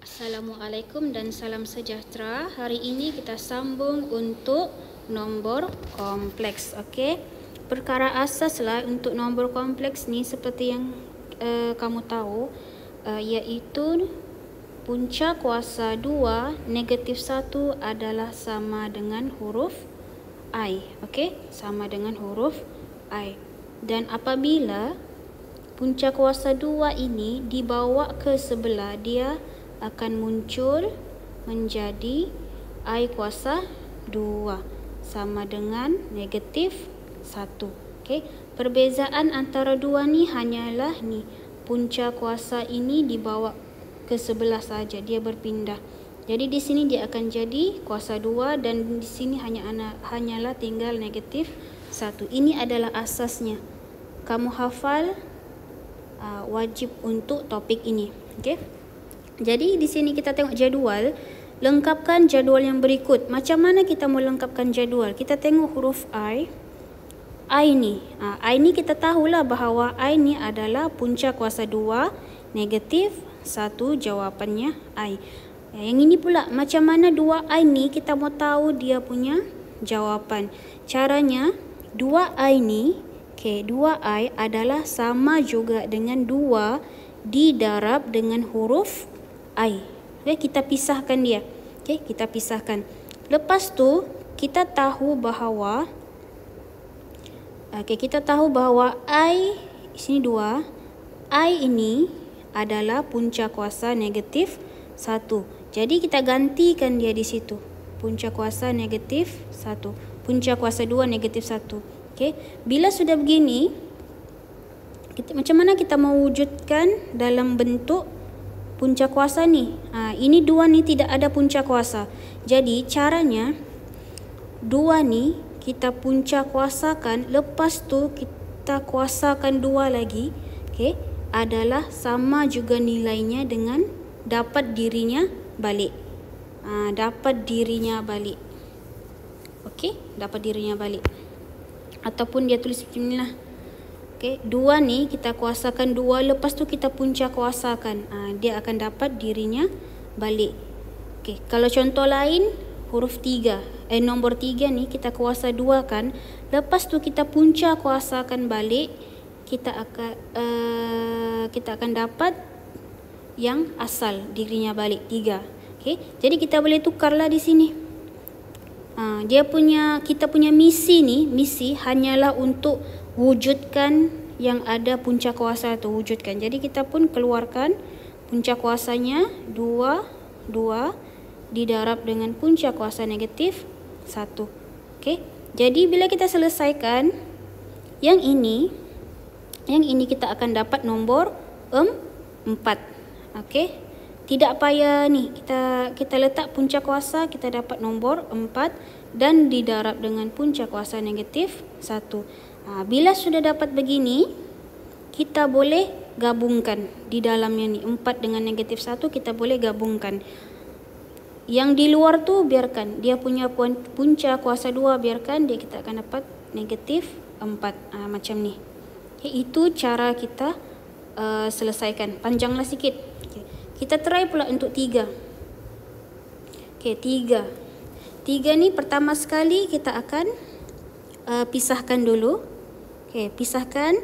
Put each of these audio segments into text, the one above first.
Assalamualaikum dan salam sejahtera. Hari ini kita sambung untuk nombor kompleks. Okey. Perkara asaslah untuk nombor kompleks ni seperti yang kamu tahu, iaitu punca kuasa 2 negatif 1 adalah sama dengan huruf I. Okey, sama dengan huruf I. Dan apabila punca kuasa 2 ini dibawa ke sebelah, dia akan muncul menjadi I kuasa 2 sama dengan negatif 1. Okey, perbezaan antara dua ni hanyalah ni, punca kuasa ini dibawa ke sebelah saja, dia berpindah. Jadi di sini dia akan jadi kuasa 2 dan di sini hanyalah tinggal negatif 1. Ini adalah asasnya. Kamu hafal wajib untuk topik ini. Okey. Jadi di sini kita tengok jadual, lengkapkan jadual yang berikut. Macam mana kita mau lengkapkan jadual? Kita tengok huruf I ni. I ni kita tahulah bahawa I ni adalah punca kuasa 2 negatif 1, jawapannya I. Yang ini pula, macam mana 2I ni kita mau tahu dia punya jawapan. Caranya 2I ni, 2I adalah sama juga dengan 2 didarab dengan huruf I. Kita pisahkan dia. Kita pisahkan. Lepas tu kita tahu bahawa I sini 2, I ini adalah punca kuasa negatif 1. Jadi kita gantikan dia di situ. Punca kuasa negatif 1. Punca kuasa 2 negatif 1. Bila sudah begini, macam mana kita mewujudkan dalam bentuk punca kuasa ni? Ini 2 ni tidak ada punca kuasa. Jadi caranya 2 ni kita punca kuasakan, lepas tu kita kuasakan 2 lagi. Adalah sama juga nilainya dengan dapat dirinya balik. Dapat dirinya balik. Dapat dirinya balik. Ataupun dia tulis macam inilah. 2 ni kita kuasakan 2, lepas tu kita punca kuasakan. Dia akan dapat dirinya balik. Kalau contoh lain, huruf 3. Nombor 3 ni kita kuasa 2 kan. Lepas tu kita punca kuasakan balik. Kita akan dapat yang asal dirinya balik 3. Jadi kita boleh tukarlah di sini. Kita punya misi ni, misi hanyalah untuk wujudkan yang ada punca kuasa tu, wujudkan. Jadi kita pun keluarkan punca kuasanya 2 didarab dengan punca kuasa negatif 1. Jadi bila kita selesaikan yang ini kita akan dapat nombor 4. Tidak payah ni, kita letak punca kuasa, kita dapat nombor 4 dan didarab dengan punca kuasa negatif 1. Bila sudah dapat begini, kita boleh gabungkan di dalamnya ni. 4 dengan negatif 1 kita boleh gabungkan. Yang di luar tu biarkan, dia punya punca kuasa 2 biarkan, kita akan dapat negatif 4. Macam ni. Itu cara kita selesaikan. Panjanglah sikit. Kita try pula untuk 3. 3 ni pertama sekali kita akan pisahkan dulu. Pisahkan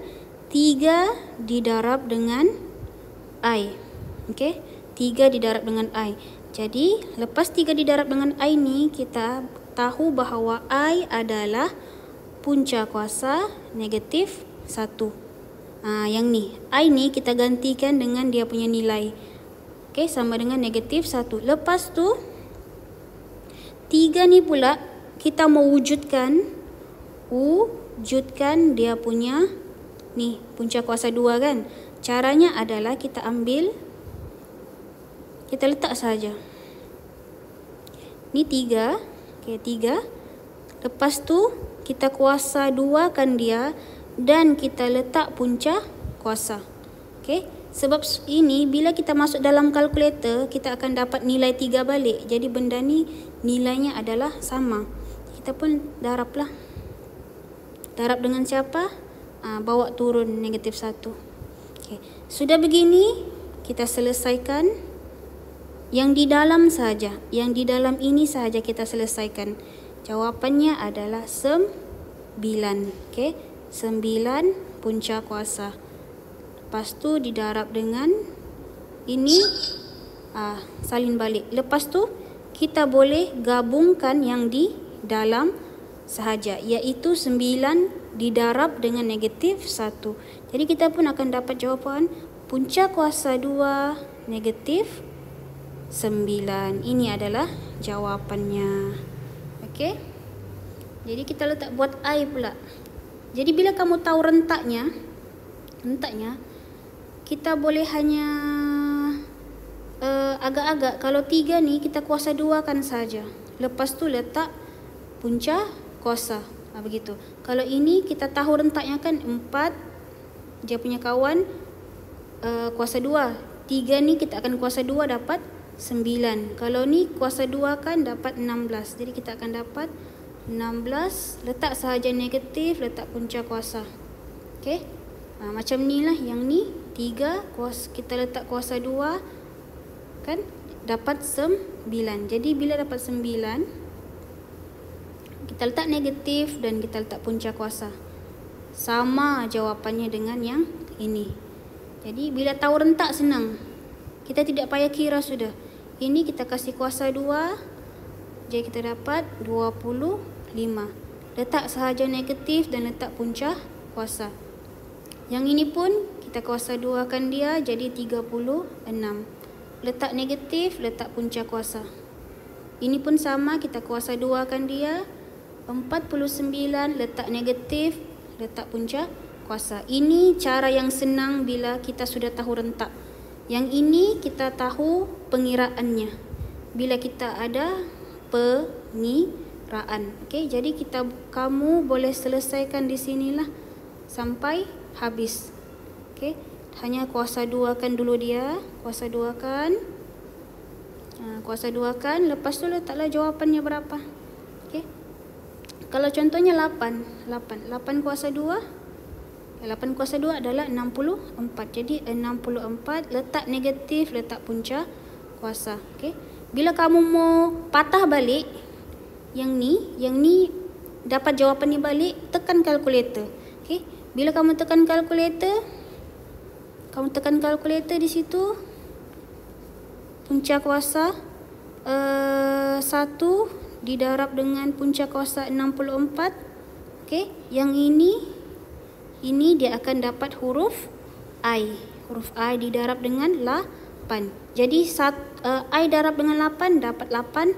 3 didarab dengan I. 3 didarab dengan I. Jadi lepas 3 didarab dengan I ni, kita tahu bahawa I adalah punca kuasa negatif 1. Yang ni, I ni kita gantikan dengan dia punya nilai. Sama dengan negatif 1. Lepas tu 3 ni pula kita mau wujudkan dia punya ni punca kuasa 2 kan. Caranya adalah kita ambil, kita letak saja. Ni 3. 3. Lepas tu kita kuasa 2 kan dia dan kita letak punca kuasa. Sebab ini bila kita masuk dalam kalkulator, kita akan dapat nilai 3 balik. Jadi benda ni nilainya adalah sama. Kita pun darablah. Darab dengan siapa? Bawa turun negatif 1. Sudah begini, kita selesaikan Yang di dalam saja, yang di dalam ini saja kita selesaikan. Jawapannya adalah 9. Okey, 9 punca kuasa. Lepas tu didarab dengan ini, salin balik. Lepas tu kita boleh gabungkan yang di dalam sahaja, iaitu 9 didarab dengan negatif 1. Jadi kita pun akan dapat jawapan punca kuasa 2 negatif 9. Ini adalah jawapannya. Okey. Jadi kita letak buat I pula. Jadi bila kamu tahu rentaknya, kita boleh hanya agak-agak. Kalau 3 ni kita kuasa 2 kan saja. Lepas tu letak punca kuasa. Begitu. Kalau ini kita tahu rentaknya kan 4, dia punya kawan kuasa 2. 3 ni kita akan kuasa 2 dapat 9. Kalau ni kuasa 2 kan dapat 16. Jadi kita akan dapat 16. Letak sahaja negatif, letak punca kuasa. Okey. Macam ni lah. Yang ni 3, kita letak kuasa 2 kan dapat 9. Jadi bila dapat 9, kita letak negatif dan kita letak punca kuasa. Sama jawapannya dengan yang ini. Jadi bila tahu rentak senang. Kita tidak payah kira sudah. Ini kita kasih kuasa 2. Jadi kita dapat 25. Letak sahaja negatif dan letak punca kuasa. Yang ini pun kita kuasa 2 kan dia, jadi 36. Letak negatif, letak punca kuasa. Ini pun sama, kita kuasa 2 kan dia, 49, letak negatif, letak punca kuasa. Ini cara yang senang bila kita sudah tahu rentak. Yang ini kita tahu pengiraannya. Bila kita ada pengiraan. Okey, jadi kamu boleh selesaikan di sinilah sampai habis. Okey, hanya kuasa 2 kan dulu dia, kuasa 2 kan. Kuasa 2 kan, lepas tu letaklah jawapannya berapa. Okey. Kalau contohnya 8 kuasa 2. 8 kuasa 2 adalah 64. Jadi 64, letak negatif, letak punca kuasa. Okey. Bila kamu mau patah balik yang ni dapat jawapan ni balik, tekan kalkulator. Okey. Bila kamu tekan kalkulator, di situ punca kuasa 1 didarab dengan punca kuasa 64. Okey, yang ini dia akan dapat huruf I. Huruf I didarab dengan 8. Jadi I darab dengan 8 dapat 8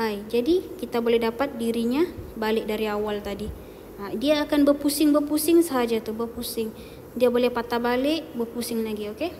I. Jadi kita boleh dapat dirinya balik dari awal tadi. Dia akan berpusing sahaja tu, berpusing. Dia boleh patah balik, berpusing lagi, okey?